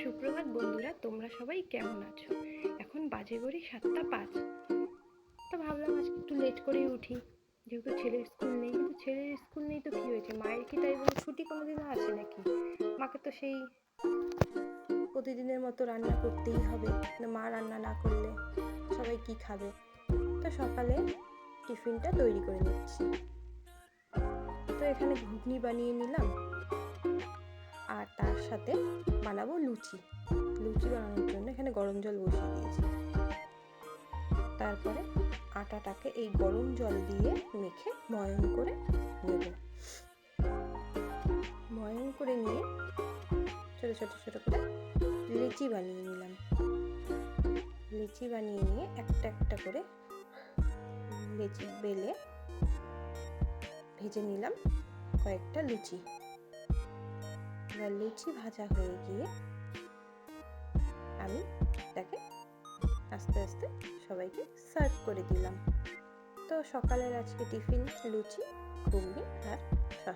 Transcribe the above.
সুপ্রভাত বন্ধুরা, তোমরা সবাই কেমন আছো? এখন বাজে ঘড়ি 7টা 5। তো ভাবলাম আজকে একটু লেট করেই উঠি, যেহেতু ছেলের স্কুল নেই। কিন্তু ছেলের স্কুল নেই তো কি হয়েছে, মায়ের কি তাই বলে ছুটি কোনোদিনও আছে নাকি? মাকে তো সেই প্রতিদিনের মতো রান্না করতেই হবে, না মা রান্না না করলে সবাই কি খাবে? তো সকালে টিফিনটা তৈরি করে নিচ্ছি। তো এখানে ঘুগনি বানিয়ে নিলাম, আর তার সাথে বানাবো লুচি। লুচি বানানোর জন্য এখানে গরম জল বসিয়ে দিয়েছি। তারপরে আটাটাকে এই গরম জল দিয়ে মেখে ময়ন করে নেব। ময়ন করে নিয়ে ছোট ছোট ছোট করে লিচি বানিয়ে নিলাম। লিচি বানিয়ে নিয়ে একটা একটা করে লিচি বেলে ভেজে নিলাম কয়েকটা লুচি। এবার লুচি ভাজা হয়ে গিয়ে আমি তাকে আস্তে আস্তে সবাইকে সার্ভ করে দিলাম। তো সকালের আজকে টিফিন লুচি, ঘুগনি আর শসা।